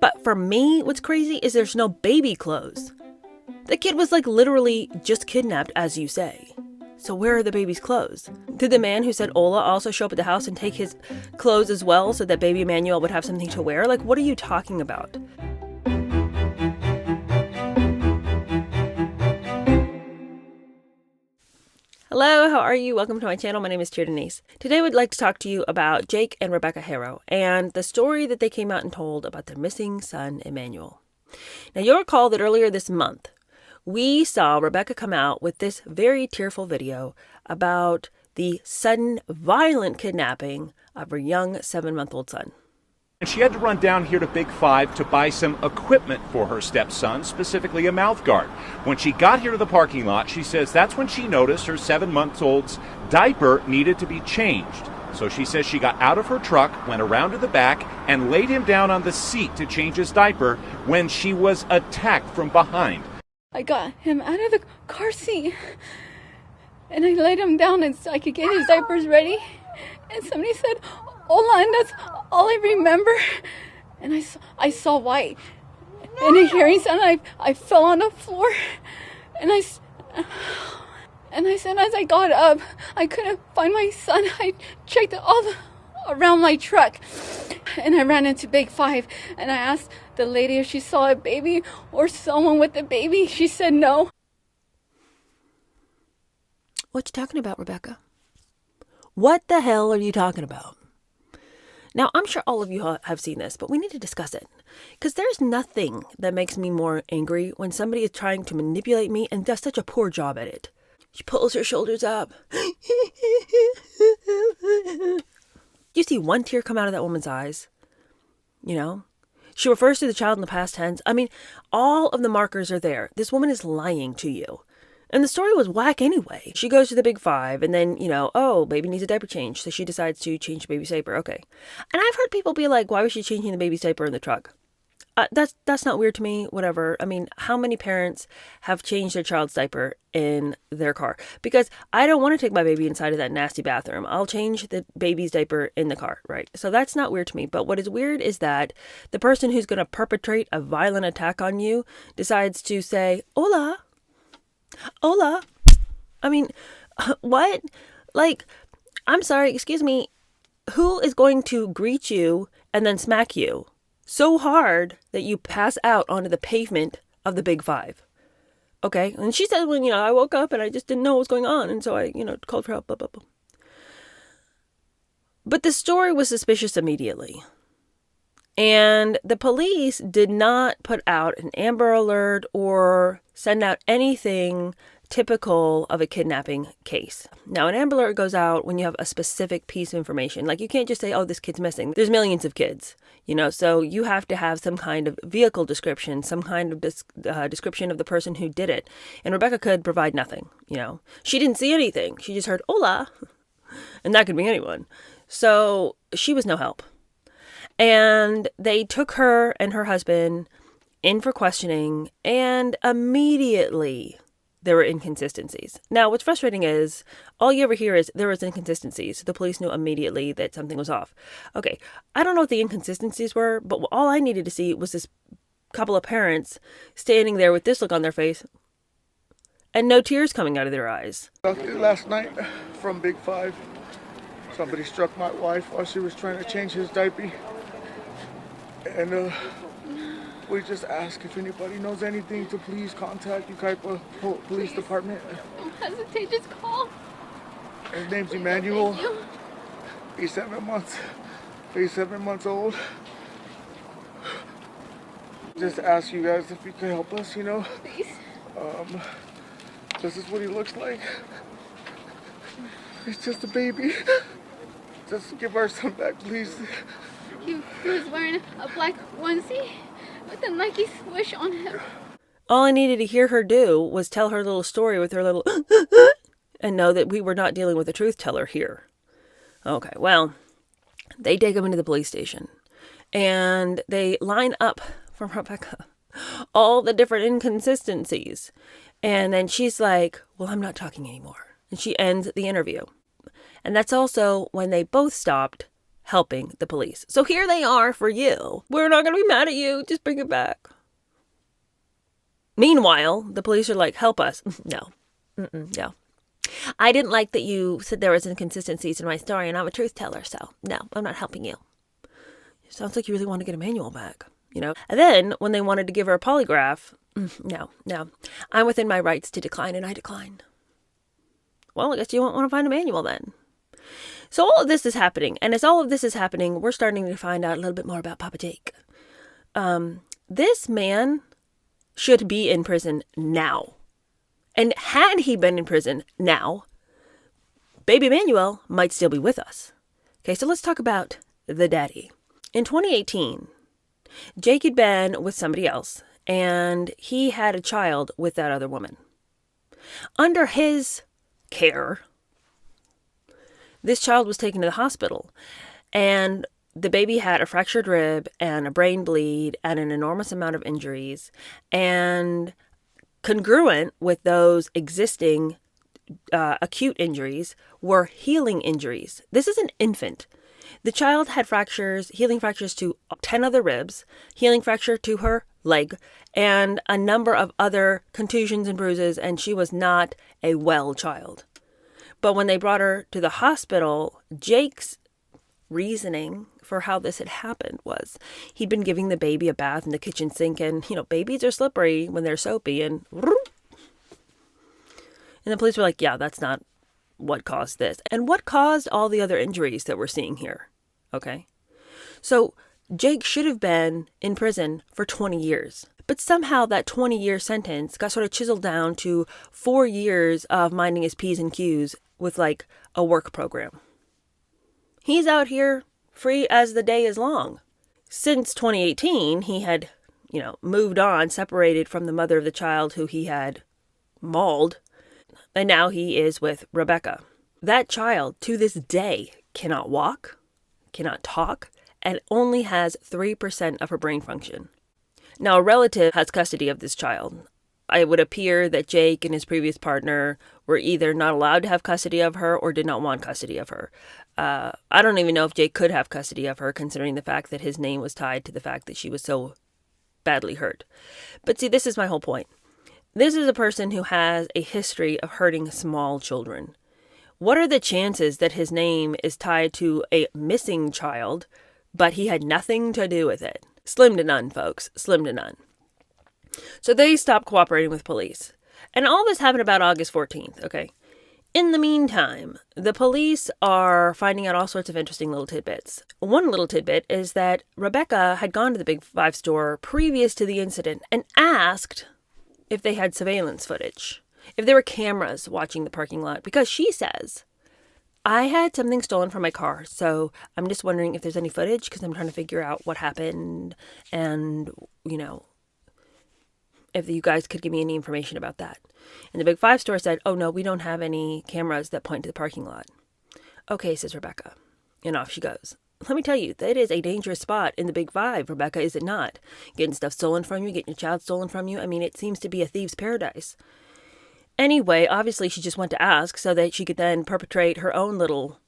But for me, what's crazy is there's no baby clothes. The kid was like literally just kidnapped, as you say. So where are the baby's clothes? Did the man who said Ola also show up at the house and take his clothes as well so that baby Emmanuel would have something to wear? Like, what are you talking about? Hello, how are you? Welcome to my channel. My name is Tia Denise. Today I would like to talk to you about Jake and Rebecca Harrow and the story that they came out and told about their missing son, Emmanuel. Now, you'll recall that earlier this month, we saw Rebecca come out with this very tearful video about the sudden, violent kidnapping of her young 7-month-old son. And she had to run down here to Big Five to buy some equipment for her stepson, specifically a mouth guard. When she got here to the parking lot, she says that's when she noticed her 7-month-old's diaper needed to be changed. So she says she got out of her truck, went around to the back, and laid him down on the seat to change his diaper when she was attacked from behind. I got him out of the car seat, and I laid him down and so I could get his diapers ready. And somebody said, "Hola," and that's all I remember. And I saw white. And a hearing sound, I fell on the floor. And I said, as I got up, I couldn't find my son. I checked around my truck. And I ran into Big Five. And I asked the lady if she saw a baby or someone with a baby. She said no. What you talking about, Rebecca? What the hell are you talking about? Now, I'm sure all of you have seen this, but we need to discuss it. Because there's nothing that makes me more angry when somebody is trying to manipulate me and does such a poor job at it. She pulls her shoulders up. You see one tear come out of that woman's eyes? You know? She refers to the child in the past tense. I mean, all of the markers are there. This woman is lying to you. And the story was whack anyway. She goes to the Big Five and then, oh, baby needs a diaper change. So she decides to change the baby's diaper. Okay. And I've heard people be like, why was she changing the baby's diaper in the truck? That's not weird to me. Whatever. I mean, how many parents have changed their child's diaper in their car? Because I don't want to take my baby inside of that nasty bathroom. I'll change the baby's diaper in the car, right? So that's not weird to me. But what is weird is that the person who's going to perpetrate a violent attack on you decides to say, hola. Hola. I mean, what? Like, I'm sorry, excuse me. Who is going to greet you and then smack you so hard that you pass out onto the pavement of the Big Five? Okay. And she said, when, I woke up and I just didn't know what was going on. And so I, called for help, blah, blah, blah. But the story was suspicious immediately. And the police did not put out an Amber Alert or send out anything typical of a kidnapping case. Now, an Amber Alert goes out when you have a specific piece of information. Like, you can't just say, oh, this kid's missing. There's millions of kids, so you have to have some kind of vehicle description, some kind of description of the person who did it. And Rebecca could provide nothing, She didn't see anything. She just heard, hola. And that could be anyone. So she was no help. And they took her and her husband in for questioning, and immediately there were inconsistencies. Now, what's frustrating is all you ever hear is there was inconsistencies. The police knew immediately that something was off. Okay, I don't know what the inconsistencies were, but all I needed to see was this couple of parents standing there with this look on their face and no tears coming out of their eyes. Last night from Big Five, somebody struck my wife while she was trying to change his diaper. And we just ask if anybody knows anything to please contact the Kaipa Police Department. Don't hesitate, just call. His name's Emmanuel. He's 7 months. He's 7 months old. Just ask you guys if you can help us, Please. This is what he looks like. He's just a baby. Just give our son back, please. He was wearing a black onesie with a Nike swoosh on him. All I needed to hear her do was tell her little story with her little and know that we were not dealing with a truth teller here. Okay, well, they take him into the police station and they line up from Rebecca all the different inconsistencies. And then she's like, well, I'm not talking anymore. And she ends the interview. And that's also when they both stopped helping the police. So here they are for you. We're not going to be mad at you. Just bring it back. Meanwhile, the police are like, help us. No. No. I didn't like that you said there was inconsistencies in my story, and I'm a truth teller, so no, I'm not helping you. It sounds like you really want to get Emmanuel back, And then when they wanted to give her a polygraph, no. I'm within my rights to decline, and I declined. Well, I guess you won't want to find Emmanuel then. So all of this is happening, and as all of this is happening, we're starting to find out a little bit more about Papa Jake. This man should be in prison now. And had he been in prison now, baby Emmanuel might still be with us. Okay, so let's talk about the daddy. In 2018, Jake had been with somebody else, and he had a child with that other woman. Under his care, this child was taken to the hospital, and the baby had a fractured rib and a brain bleed and an enormous amount of injuries, and congruent with those existing acute injuries were healing injuries. This is an infant. The child had fractures, healing fractures to 10 other ribs, healing fracture to her leg, and a number of other contusions and bruises, and she was not a well child. But when they brought her to the hospital, Jake's reasoning for how this had happened was he'd been giving the baby a bath in the kitchen sink, and babies are slippery when they're soapy, and the police were like, yeah, that's not what caused this. And what caused all the other injuries that we're seeing here? Okay. So Jake should have been in prison for 20 years. But somehow that 20-year sentence got sort of chiseled down to 4 years of minding his P's and Q's with like a work program. He's out here free as the day is long. Since 2018, he had, moved on, separated from the mother of the child who he had mauled. And now he is with Rebecca. That child, to this day, cannot walk, cannot talk, and only has 3% of her brain function. Now, a relative has custody of this child. It would appear that Jake and his previous partner were either not allowed to have custody of her or did not want custody of her. I don't even know if Jake could have custody of her, considering the fact that his name was tied to the fact that she was so badly hurt. But see, this is my whole point. This is a person who has a history of hurting small children. What are the chances that his name is tied to a missing child, but he had nothing to do with it? Slim to none, folks. Slim to none. So they stopped cooperating with police. And all this happened about August 14th, okay? In the meantime, the police are finding out all sorts of interesting little tidbits. One little tidbit is that Rebecca had gone to the Big Five store previous to the incident and asked if they had surveillance footage, if there were cameras watching the parking lot, because she says, I had something stolen from my car, so I'm just wondering if there's any footage, because I'm trying to figure out what happened, and, if you guys could give me any information about that. And the Big Five store said, oh no, we don't have any cameras that point to the parking lot. Okay, says Rebecca. And off she goes. Let me tell you, that is a dangerous spot in the Big Five, Rebecca, is it not? Getting stuff stolen from you, getting your child stolen from you. I mean, it seems to be a thief's paradise. Anyway, obviously she just went to ask so that she could then perpetrate her own little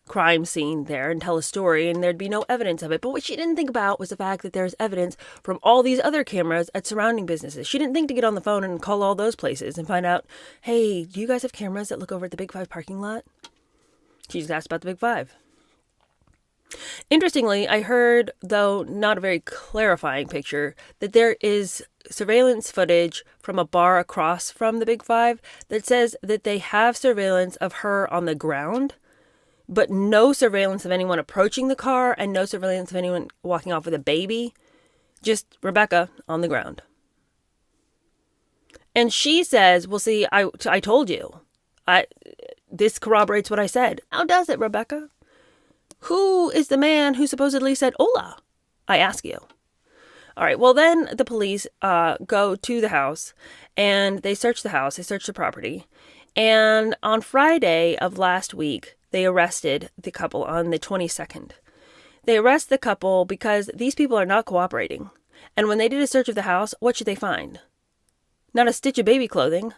crime scene there and tell a story, and there'd be no evidence of it. But what she didn't think about was the fact that there's evidence from all these other cameras at surrounding businesses. She didn't think to get on the phone and call all those places and find out, hey, do you guys have cameras that look over at the Big Five parking lot? She just asked about the Big Five. Interestingly, I heard, though not a very clarifying picture, that there is surveillance footage from a bar across from the Big Five that says that they have surveillance of her on the ground, but no surveillance of anyone approaching the car and no surveillance of anyone walking off with a baby. Just Rebecca on the ground. And she says, well, see, I told you. This corroborates what I said. How does it, Rebecca? Who is the man who supposedly said hola? I ask you. All right, well, then the police go to the house and they search the house. They search the property. And on Friday of last week, they arrested the couple on the 22nd. They arrest the couple because these people are not cooperating. And when they did a search of the house, what should they find? Not a stitch of baby clothing.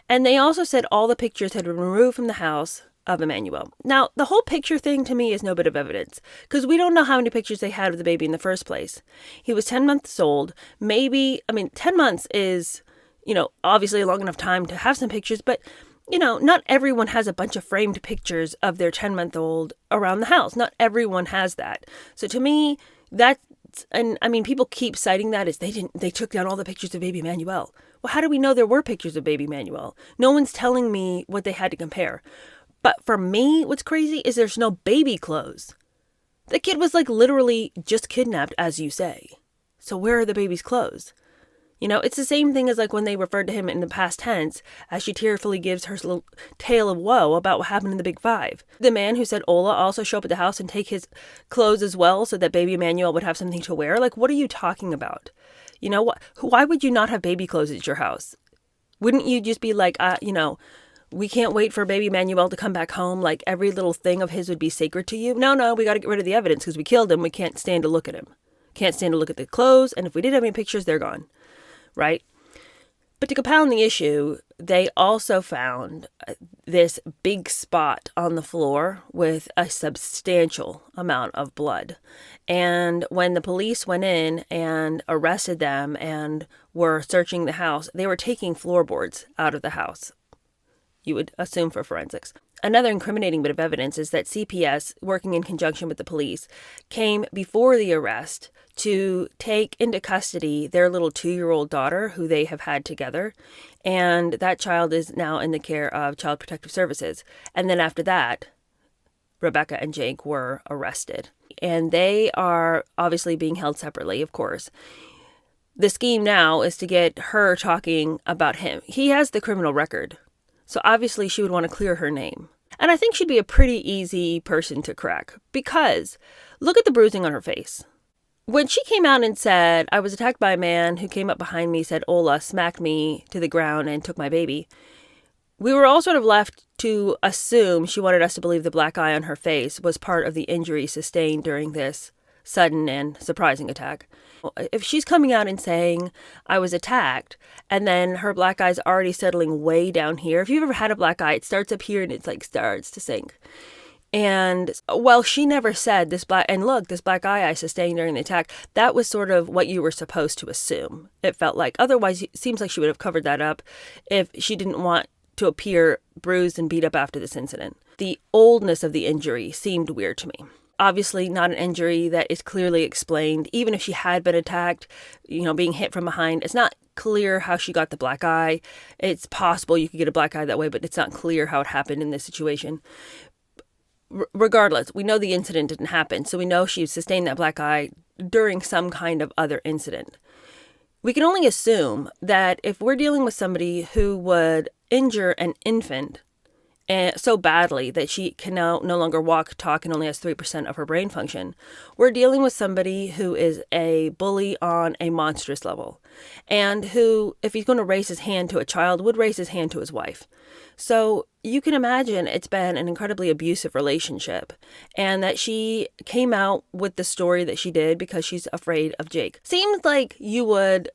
And they also said all the pictures had been removed from the house of Emmanuel. Now, the whole picture thing to me is no bit of evidence because we don't know how many pictures they had of the baby in the first place. He was 10 months old. Maybe, 10 months is, obviously a long enough time to have some pictures, but, not everyone has a bunch of framed pictures of their 10-month-old around the house. Not everyone has that. So to me, people keep citing that as they took down all the pictures of baby Emmanuel. Well, how do we know there were pictures of baby Emmanuel? No one's telling me what they had to compare. But for me, what's crazy is there's no baby clothes. The kid was literally just kidnapped, as you say. So where are the baby's clothes? It's the same thing as when they referred to him in the past tense as she tearfully gives her little tale of woe about what happened in the Big Five. The man who said Ola also show up at the house and take his clothes as well so that baby Emmanuel would have something to wear. What are you talking about? Why would you not have baby clothes at your house? Wouldn't you just be we can't wait for baby Emmanuel to come back home. Every little thing of his would be sacred to you. No, we got to get rid of the evidence because we killed him. We can't stand to look at him. Can't stand to look at the clothes. And if we did have any pictures, they're gone. Right? But to compound the issue, they also found this big spot on the floor with a substantial amount of blood. And when the police went in and arrested them and were searching the house, they were taking floorboards out of the house. You would assume for forensics. Another incriminating bit of evidence is that CPS, working in conjunction with the police, came before the arrest to take into custody their little 2-year-old daughter who they have had together. And that child is now in the care of Child Protective Services. And then after that, Rebecca and Jake were arrested. And they are obviously being held separately, of course. The scheme now is to get her talking about him. He has the criminal record. So obviously she would want to clear her name. And I think she'd be a pretty easy person to crack because look at the bruising on her face. When she came out and said, I was attacked by a man who came up behind me, said, Ola, smacked me to the ground and took my baby, we were all sort of left to assume she wanted us to believe the black eye on her face was part of the injury sustained during this sudden and surprising attack. If she's coming out and saying, I was attacked, and then her black eye's already settling way down here. If you've ever had a black eye, it starts up here and it's starts to sink. And well, she never said this black eye I sustained during the attack. That was sort of what you were supposed to assume. It felt like. Otherwise, it seems like she would have covered that up if she didn't want to appear bruised and beat up after this incident. The oldness of the injury seemed weird to me. Obviously not an injury that is clearly explained. Even if she had been attacked, being hit from behind, it's not clear how she got the black eye. It's possible you could get a black eye that way, but it's not clear how it happened in this situation. Regardless, we know the incident didn't happen, so we know she sustained that black eye during some kind of other incident. We can only assume that if we're dealing with somebody who would injure an infant so badly that she can now no longer walk, talk, and only has 3% of her brain function, we're dealing with somebody who is a bully on a monstrous level, and who, if he's going to raise his hand to a child, would raise his hand to his wife. So you can imagine it's been an incredibly abusive relationship, and that she came out with the story that she did because she's afraid of Jake. Seems like you would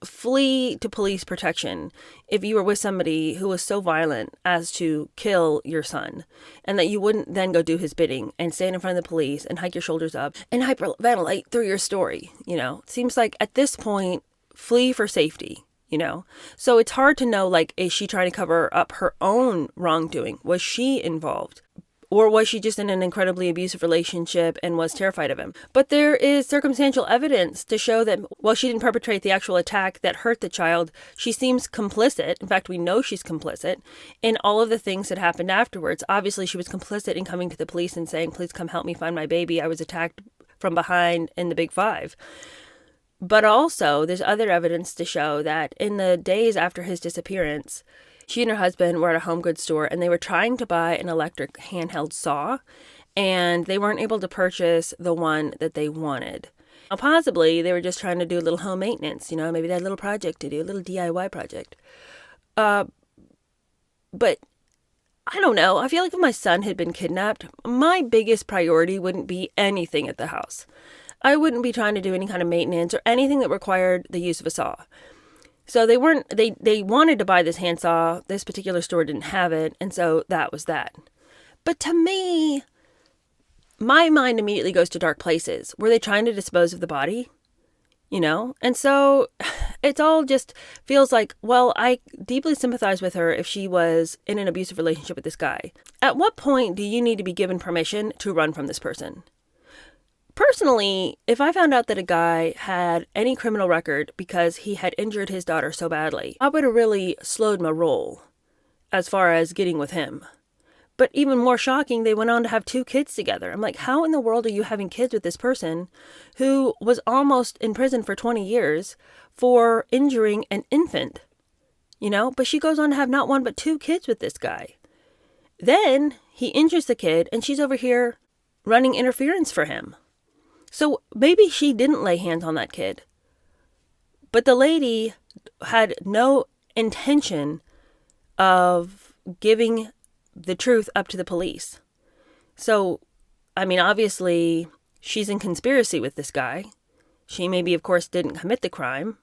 flee to police protection if you were with somebody who was so violent as to kill your son, and that you wouldn't then go do his bidding and stand in front of the police and hike your shoulders up and hyperventilate through your story. It seems like at this point, flee for safety. So it's hard to know, is she trying to cover up her own wrongdoing? Was she involved? Or was she just in an incredibly abusive relationship and was terrified of him? But there is circumstantial evidence to show that while she didn't perpetrate the actual attack that hurt the child, she seems complicit. In fact, we know she's complicit in all of the things that happened afterwards. Obviously, she was complicit in coming to the police and saying, please come help me find my baby. I was attacked from behind in the Big Five. But also, there's other evidence to show that in the days after his disappearance, she and her husband were at a home goods store and they were trying to buy an electric handheld saw, and they weren't able to purchase the one that they wanted. Now, possibly they were just trying to do a little home maintenance, maybe they had a little project to do, a little DIY project. But I don't know. I feel like if my son had been kidnapped, my biggest priority wouldn't be anything at the house. I wouldn't be trying to do any kind of maintenance or anything that required the use of a saw. So they wanted to buy this handsaw. This particular store didn't have it. And so that was that. But to me, my mind immediately goes to dark places. Were they trying to dispose of the body? And so it all just feels like, well, I deeply sympathize with her if she was in an abusive relationship with this guy. At what point do you need to be given permission to run from this person? Personally, if I found out that a guy had any criminal record because he had injured his daughter so badly, I would have really slowed my roll as far as getting with him. But even more shocking, they went on to have 2 kids together. I'm like, how in the world are you having kids with this person who was almost in prison for 20 years for injuring an infant? But she goes on to have not 1 but 2 kids with this guy. Then he injures the kid and she's over here running interference for him. So maybe she didn't lay hands on that kid. But the lady had no intention of giving the truth up to the police. So, obviously, she's in conspiracy with this guy. She maybe, of course, didn't commit the crime,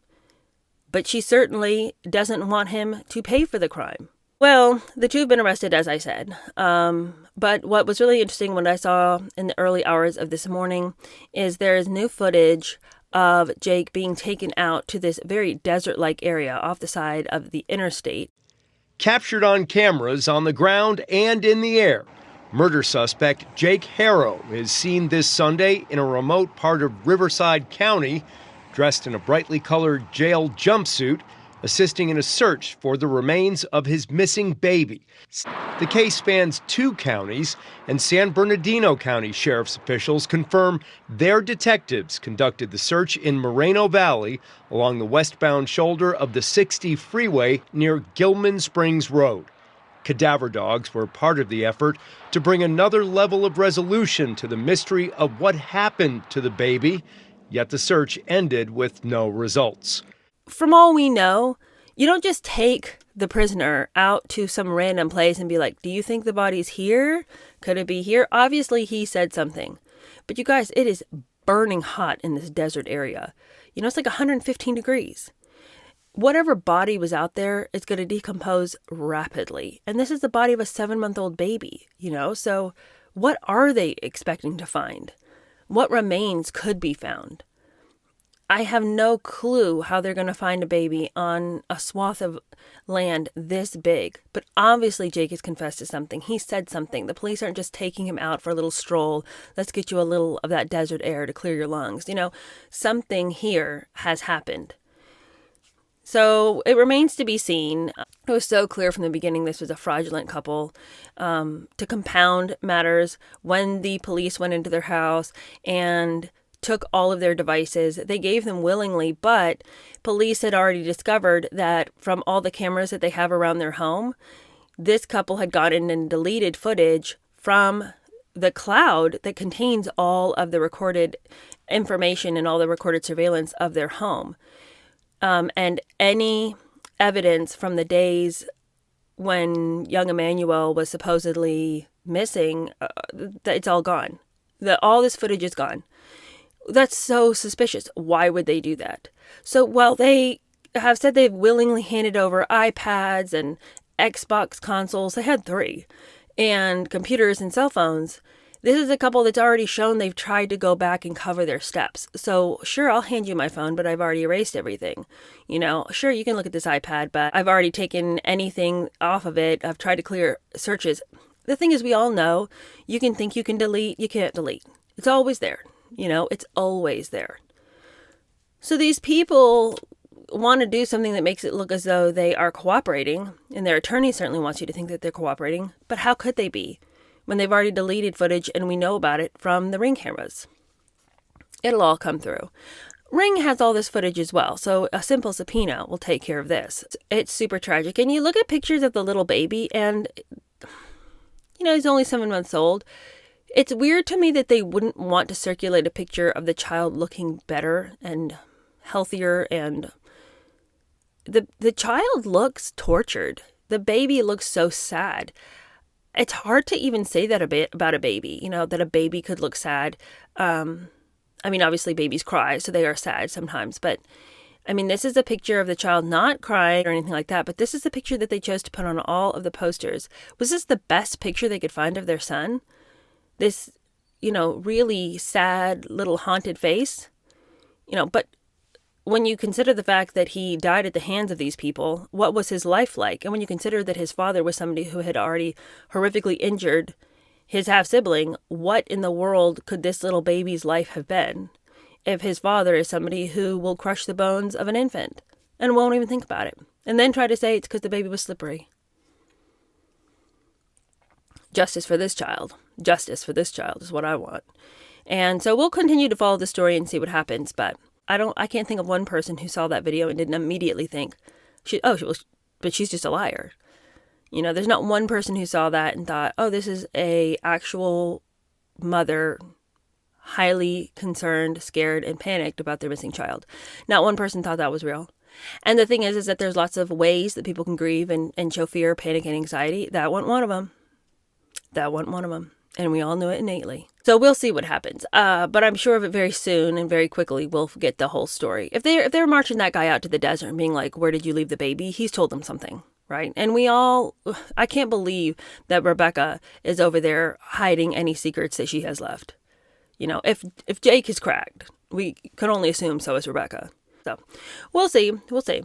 but she certainly doesn't want him to pay for the crime. Well, the 2 have been arrested, as I said. But what was really interesting, what I saw in the early hours of this morning, is there is new footage of Jake being taken out to this very desert-like area off the side of the interstate. Captured on cameras on the ground and in the air, murder suspect Jake Harrow is seen this Sunday in a remote part of Riverside County, dressed in a brightly colored jail jumpsuit, assisting in a search for the remains of his missing baby. The case spans 2 counties, and San Bernardino County Sheriff's officials confirm their detectives conducted the search in Moreno Valley along the westbound shoulder of the 60 freeway near Gilman Springs Road. Cadaver dogs were part of the effort to bring another level of resolution to the mystery of what happened to the baby, yet the search ended with no results. From all we know, you don't just take the prisoner out to some random place and be like, do you think the body's here? Could it be here? Obviously, he said something. But you guys, it is burning hot in this desert area. It's like 115 degrees. Whatever body was out there is going to decompose rapidly. And this is the body of a 7-month-old baby, So what are they expecting to find? What remains could be found? I have no clue how they're going to find a baby on a swath of land this big. But obviously Jake has confessed to something. He said something. The police aren't just taking him out for a little stroll. Let's get you a little of that desert air to clear your lungs. Something here has happened. So it remains to be seen. It was so clear from the beginning this was a fraudulent couple. To compound matters, when the police went into their house and took all of their devices, they gave them willingly, but police had already discovered that from all the cameras that they have around their home, this couple had gotten and deleted footage from the cloud that contains all of the recorded information and all the recorded surveillance of their home. And any evidence from the days when young Emmanuel was supposedly missing, it's all gone. All this footage is gone. That's so suspicious. Why would they do that? So while they have said they've willingly handed over iPads and Xbox consoles, they had 3, and computers and cell phones, this is a couple that's already shown they've tried to go back and cover their steps. So sure, I'll hand you my phone, but I've already erased everything. Sure, you can look at this iPad, but I've already taken anything off of it. I've tried to clear searches. The thing is, we all know you can think you can delete, you can't delete. It's always there. It's always there. So these people want to do something that makes it look as though they are cooperating, and their attorney certainly wants you to think that they're cooperating, but how could they be when they've already deleted footage and we know about it from the Ring cameras? It'll all come through. Ring has all this footage as well, so a simple subpoena will take care of this. It's super tragic. And you look at pictures of the little baby and, he's only 7 months old. It's weird to me that they wouldn't want to circulate a picture of the child looking better and healthier, and the child looks tortured. The baby looks so sad. It's hard to even say that a bit about a baby, that a baby could look sad. Obviously babies cry, so they are sad sometimes, but I mean, this is a picture of the child not crying or anything like that, but this is the picture that they chose to put on all of the posters. Was this the best picture they could find of their son? This, really sad little haunted face? But when you consider the fact that he died at the hands of these people, what was his life like? And when you consider that his father was somebody who had already horrifically injured his half-sibling, what in the world could this little baby's life have been if his father is somebody who will crush the bones of an infant and won't even think about it, and then try to say it's because the baby was slippery? Justice for this child. Justice for this child is what I want. And so we'll continue to follow the story and see what happens, but I can't think of one person who saw that video and didn't immediately think, but she's just a liar. There's not one person who saw that and thought, oh, this is a actual mother highly concerned, scared, and panicked about their missing child. Not one person thought that was real. And the thing is that there's lots of ways that people can grieve and show fear, panic, and anxiety. That wasn't one of them. That wasn't one of them. And we all knew it innately. So we'll see what happens. But I'm sure of it very soon and very quickly we'll get the whole story. If they're marching that guy out to the desert and being like, where did you leave the baby? He's told them something, right? And I can't believe that Rebecca is over there hiding any secrets that she has left. If Jake is cracked, we can only assume so is Rebecca. So we'll see. We'll see.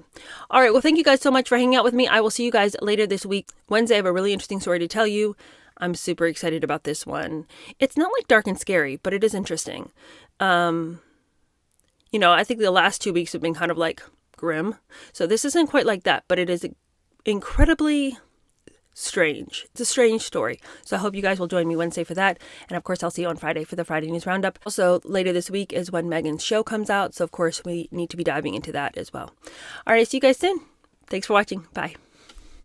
All right. Well, thank you guys so much for hanging out with me. I will see you guys later this week. Wednesday, I have a really interesting story to tell you. I'm super excited about this one. It's not like dark and scary, but it is interesting. I think the last 2 weeks have been kind of like grim. So this isn't quite like that, but it is incredibly strange. It's a strange story. So I hope you guys will join me Wednesday for that. And of course, I'll see you on Friday for the Friday News Roundup. Also, later this week is when Megan's show comes out. So of course, we need to be diving into that as well. All right. See you guys soon. Thanks for watching. Bye.